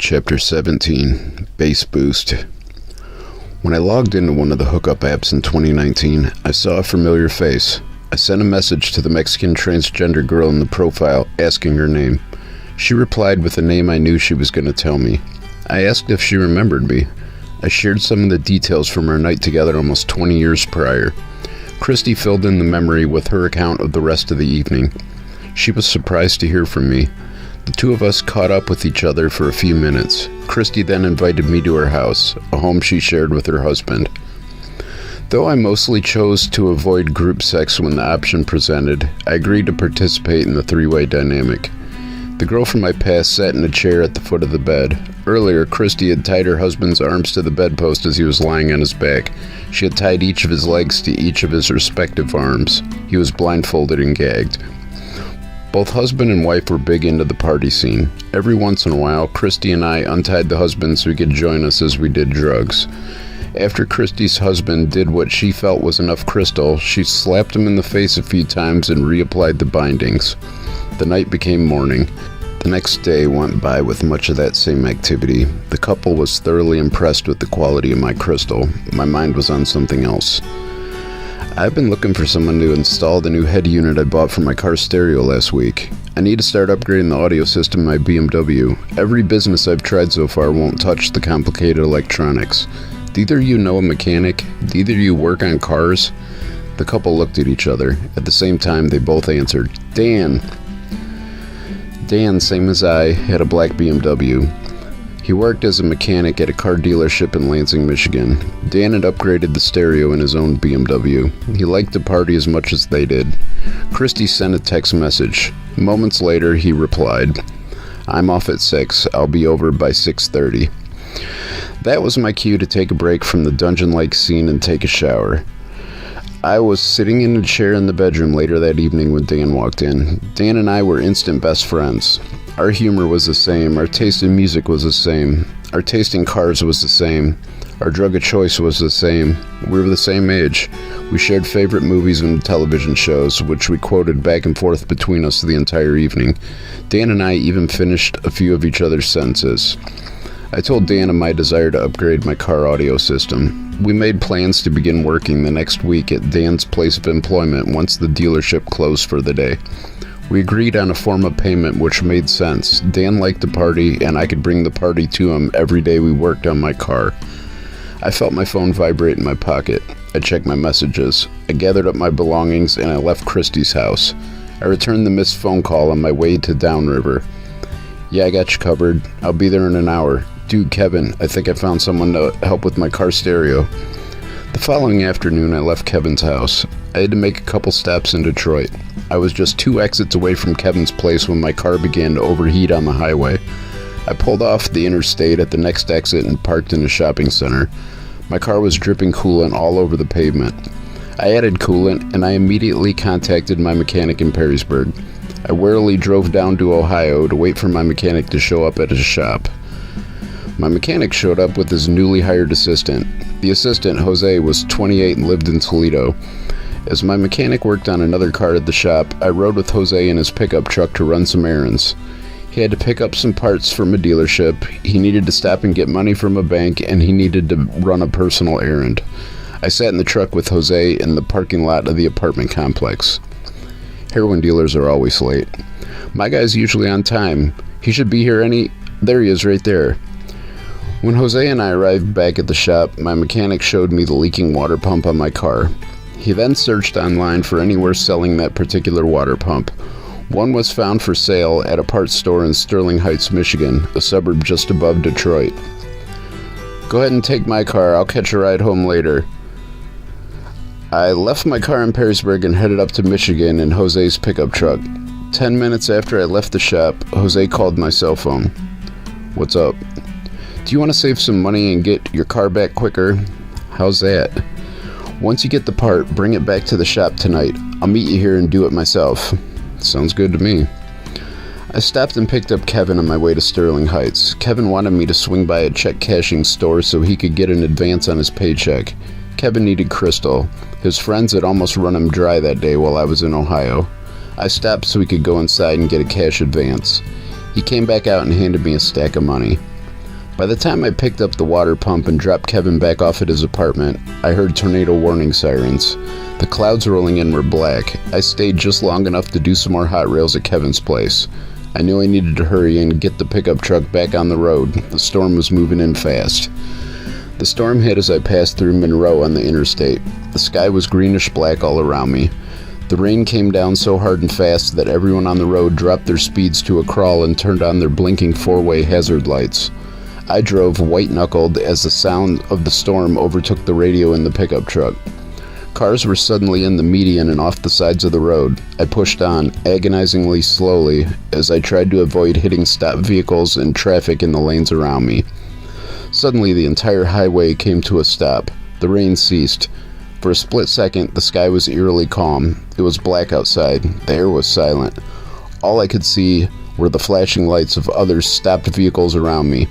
Chapter 17, Bass Boost. When I logged into one of the hookup apps in 2019, I saw a familiar face. I sent a message to the Mexican transgender girl in the profile, asking her name. She replied with a name I knew she was going to tell me. I asked if she remembered me. I shared some of the details from our night together almost 20 years prior. Christy filled in the memory with her account of the rest of the evening. She was surprised to hear from me. The two of us caught up with each other for a few minutes. Christy then invited me to her house, a home she shared with her husband. Though I mostly chose to avoid group sex when the option presented, I agreed to participate in the three-way dynamic. The girl from my past sat in a chair at the foot of the bed. Earlier, Christy had tied her husband's arms to the bedpost as he was lying on his back. She had tied each of his legs to each of his respective arms. He was blindfolded and gagged. Both husband and wife were big into the party scene. Every once in a while, Christy and I untied the husband so he could join us as we did drugs. After Christy's husband did what she felt was enough crystal, she slapped him in the face a few times and reapplied the bindings. The night became morning. The next day went by with much of that same activity. The couple was thoroughly impressed with the quality of my crystal. My mind was on something else. I've been looking for someone to install the new head unit I bought for my car stereo last week. I need to start upgrading the audio system in my BMW. Every business I've tried so far won't touch the complicated electronics. Do either of you know a mechanic? Do either of you work on cars? The couple looked at each other. At the same time, they both answered, Dan. Dan, same as I, had a black BMW. He worked as a mechanic at a car dealership in Lansing, Michigan. Dan had upgraded the stereo in his own BMW. He liked the party as much as they did. Christy sent a text message. Moments later, he replied, "I'm off at 6. I'll be over by 6:30. That was my cue to take a break from the dungeon-like scene and take a shower. I was sitting in a chair in the bedroom later that evening when Dan walked in. Dan and I were instant best friends. Our humor was the same, our taste in music was the same, our taste in cars was the same, our drug of choice was the same. We were the same age. We shared favorite movies and television shows, which we quoted back and forth between us the entire evening. Dan and I even finished a few of each other's sentences. I told Dan of my desire to upgrade my car audio system. We made plans to begin working the next week at Dan's place of employment once the dealership closed for the day. We agreed on a form of payment which made sense. Dan liked the party, and I could bring the party to him every day we worked on my car. I felt my phone vibrate in my pocket. I checked my messages. I gathered up my belongings, and I left Christy's house. I returned the missed phone call on my way to Downriver. "Yeah, I got you covered. I'll be there in an hour. Dude, Kevin, I think I found someone to help with my car stereo." The following afternoon, I left Kevin's house. I had to make a couple stops in Detroit. I was just 2 exits away from Kevin's place when my car began to overheat on the highway. I pulled off the interstate at the next exit and parked in a shopping center. My car was dripping coolant all over the pavement. I added coolant, and I immediately contacted my mechanic in Perrysburg. I warily drove down to Ohio to wait for my mechanic to show up at his shop. My mechanic showed up with his newly hired assistant. The assistant, Jose, was 28 and lived in Toledo. As my mechanic worked on another car at the shop, I rode with Jose in his pickup truck to run some errands. He had to pick up some parts from a dealership, he needed to stop and get money from a bank, and he needed to run a personal errand. I sat in the truck with Jose in the parking lot of the apartment complex. Heroin dealers are always late. My guy's usually on time. He should be here There he is, right there. When Jose and I arrived back at the shop, my mechanic showed me the leaking water pump on my car. He then searched online for anywhere selling that particular water pump. One was found for sale at a parts store in Sterling Heights, Michigan, a suburb just above Detroit. "Go ahead and take my car. I'll catch a ride home later." I left my car in Perrysburg and headed up to Michigan in Jose's pickup truck. 10 minutes after I left the shop, Jose called my cell phone. "What's up?" "Do you want to save some money and get your car back quicker?" "How's that?" "Once you get the part, bring it back to the shop tonight. I'll meet you here and do it myself." "Sounds good to me." I stopped and picked up Kevin on my way to Sterling Heights. Kevin wanted me to swing by a check cashing store so he could get an advance on his paycheck. Kevin needed crystal. His friends had almost run him dry that day while I was in Ohio. I stopped so he could go inside and get a cash advance. He came back out and handed me a stack of money. By the time I picked up the water pump and dropped Kevin back off at his apartment, I heard tornado warning sirens. The clouds rolling in were black. I stayed just long enough to do some more hot rails at Kevin's place. I knew I needed to hurry and get the pickup truck back on the road. The storm was moving in fast. The storm hit as I passed through Monroe on the interstate. The sky was greenish-black all around me. The rain came down so hard and fast that everyone on the road dropped their speeds to a crawl and turned on their blinking four-way hazard lights. I drove white-knuckled as the sound of the storm overtook the radio in the pickup truck. Cars were suddenly in the median and off the sides of the road. I pushed on, agonizingly slowly, as I tried to avoid hitting stopped vehicles and traffic in the lanes around me. Suddenly, the entire highway came to a stop. The rain ceased. For a split second, the sky was eerily calm. It was black outside. The air was silent. All I could see were the flashing lights of other stopped vehicles around me.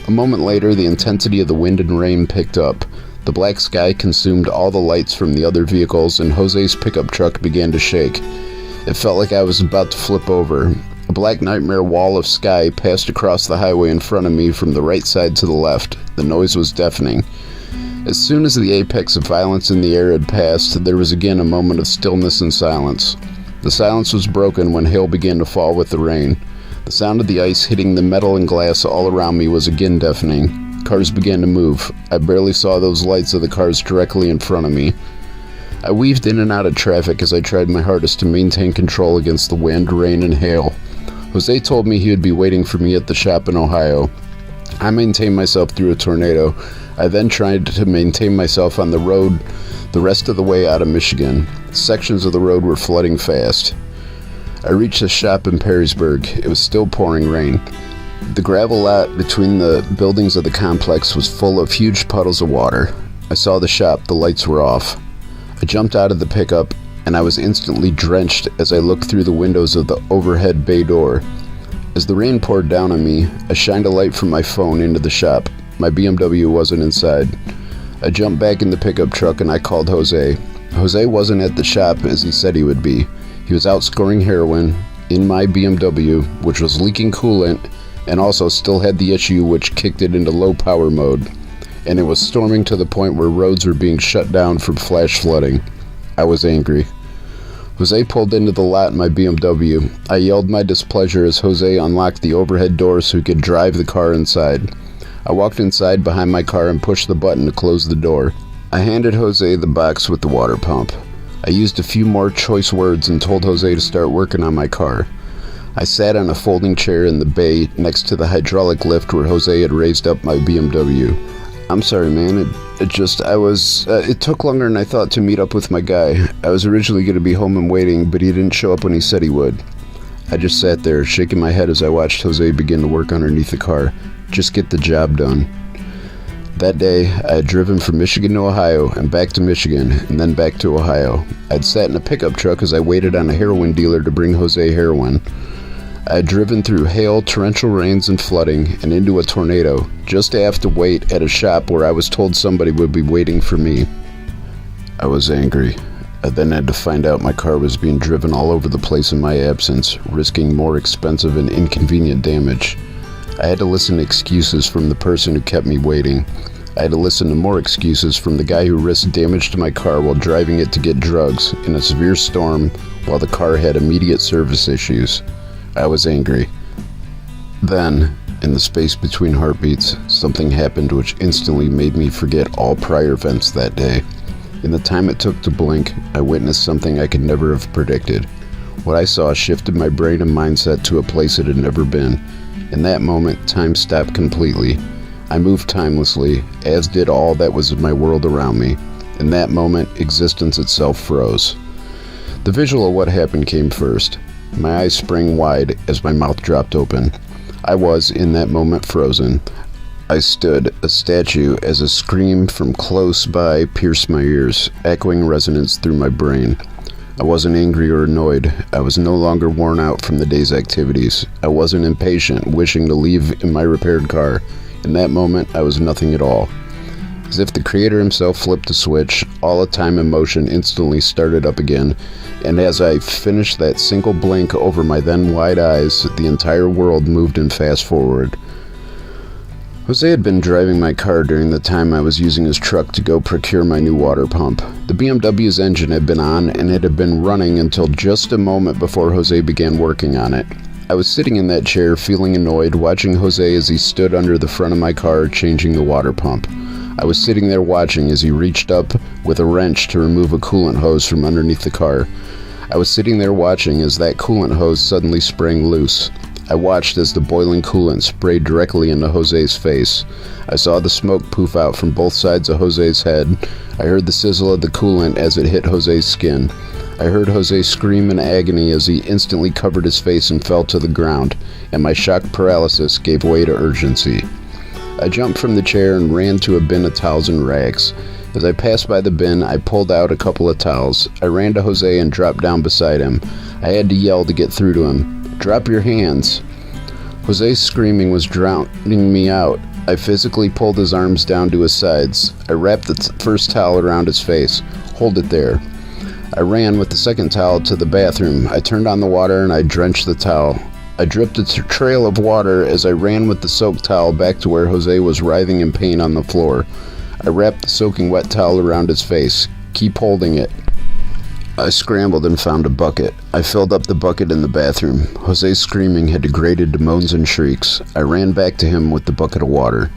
A moment later, the intensity of the wind and rain picked up. The black sky consumed all the lights from the other vehicles, and Jose's pickup truck began to shake. It felt like I was about to flip over. A black nightmare wall of sky passed across the highway in front of me from the right side to the left. The noise was deafening. As soon as the apex of violence in the air had passed, there was again a moment of stillness and silence. The silence was broken when hail began to fall with the rain. The sound of the ice hitting the metal and glass all around me was again deafening. Cars began to move. I barely saw those lights of the cars directly in front of me. I weaved in and out of traffic as I tried my hardest to maintain control against the wind, rain, and hail. Jose told me he would be waiting for me at the shop in Ohio. I maintained myself through a tornado. I then tried to maintain myself on the road the rest of the way out of Michigan. Sections of the road were flooding fast. I reached the shop in Perrysburg. It was still pouring rain. The gravel lot between the buildings of the complex was full of huge puddles of water. I saw the shop. The lights were off. I jumped out of the pickup, and I was instantly drenched as I looked through the windows of the overhead bay door. As the rain poured down on me, I shined a light from my phone into the shop. My BMW wasn't inside. I jumped back in the pickup truck and I called Jose. Jose wasn't at the shop as he said he would be. He was out scoring heroin in my BMW, which was leaking coolant and also still had the issue which kicked it into low power mode. And it was storming to the point where roads were being shut down from flash flooding. I was angry. Jose pulled into the lot in my BMW. I yelled my displeasure as Jose unlocked the overhead door so he could drive the car inside. I walked inside behind my car and pushed the button to close the door. I handed Jose the box with the water pump. I used a few more choice words and told Jose to start working on my car. I sat on a folding chair in the bay next to the hydraulic lift where Jose had raised up my BMW. I'm sorry, man. It took longer than I thought to meet up with my guy. I was originally going to be home and waiting, but he didn't show up when he said he would. I just sat there, shaking my head as I watched Jose begin to work underneath the car. Just get the job done. That day, I had driven from Michigan to Ohio and back to Michigan and then back to Ohio. I'd sat in a pickup truck as I waited on a heroin dealer to bring Jose heroin. I had driven through hail, torrential rains, and flooding, and into a tornado, just to have to wait at a shop where I was told somebody would be waiting for me. I was angry. I then had to find out my car was being driven all over the place in my absence, risking more expensive and inconvenient damage. I had to listen to excuses from the person who kept me waiting. I had to listen to more excuses from the guy who risked damage to my car while driving it to get drugs in a severe storm while the car had immediate service issues. I was angry. Then, in the space between heartbeats, something happened which instantly made me forget all prior events that day. In the time it took to blink, I witnessed something I could never have predicted. What I saw shifted my brain and mindset to a place it had never been. In that moment, time stopped completely. I moved timelessly, as did all that was in my world around me. In that moment, existence itself froze. The visual of what happened came first. My eyes sprang wide as my mouth dropped open. I was, in that moment, frozen. I stood, a statue, as a scream from close by pierced my ears, echoing resonance through my brain. I wasn't angry or annoyed. I was no longer worn out from the day's activities. I wasn't impatient, wishing to leave in my repaired car. In that moment, I was nothing at all. As if the Creator himself flipped a switch, all of time and motion instantly started up again, and as I finished that single blink over my then wide eyes, the entire world moved in fast forward. Jose had been driving my car during the time I was using his truck to go procure my new water pump. The BMW's engine had been on, and it had been running until just a moment before Jose began working on it. I was sitting in that chair, feeling annoyed, watching Jose as he stood under the front of my car changing the water pump. I was sitting there watching as he reached up with a wrench to remove a coolant hose from underneath the car. I was sitting there watching as that coolant hose suddenly sprang loose. I watched as the boiling coolant sprayed directly into Jose's face. I saw the smoke poof out from both sides of Jose's head. I heard the sizzle of the coolant as it hit Jose's skin. I heard Jose scream in agony as he instantly covered his face and fell to the ground, and my shock paralysis gave way to urgency. I jumped from the chair and ran to a bin of towels and rags. As I passed by the bin, I pulled out a couple of towels. I ran to Jose and dropped down beside him. I had to yell to get through to him. "Drop your hands." Jose's screaming was drowning me out. I physically pulled his arms down to his sides. I wrapped the first towel around his face. "Hold it there." I ran with the second towel to the bathroom. I turned on the water and I drenched the towel. I dripped a trail of water as I ran with the soaked towel back to where Jose was writhing in pain on the floor. I wrapped the soaking wet towel around his face. "Keep holding it." I scrambled and found a bucket. I filled up the bucket in the bathroom. Jose's screaming had degraded to moans and shrieks. I ran back to him with the bucket of water.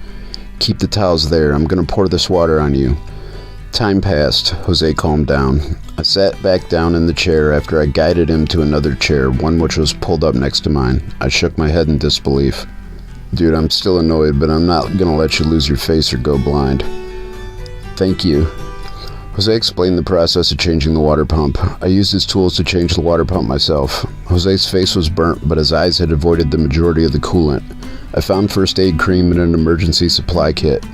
"Keep the towels there. I'm going to pour this water on you." Time passed. Jose calmed down. I sat back down in the chair after I guided him to another chair, one which was pulled up next to mine. I shook my head in disbelief. "Dude, I'm still annoyed, but I'm not going to let you lose your face or go blind." "Thank you." Jose explained the process of changing the water pump. I used his tools to change the water pump myself. Jose's face was burnt, but his eyes had avoided the majority of the coolant. I found first aid cream and an emergency supply kit.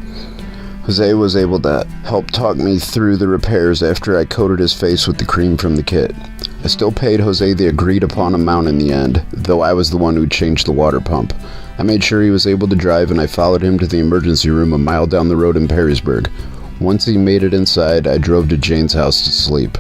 Jose was able to help talk me through the repairs after I coated his face with the cream from the kit. I still paid Jose the agreed upon amount in the end, though I was the one who changed the water pump. I made sure he was able to drive, and I followed him to the emergency room a mile down the road in Perrysburg. Once he made it inside, I drove to Jane's house to sleep.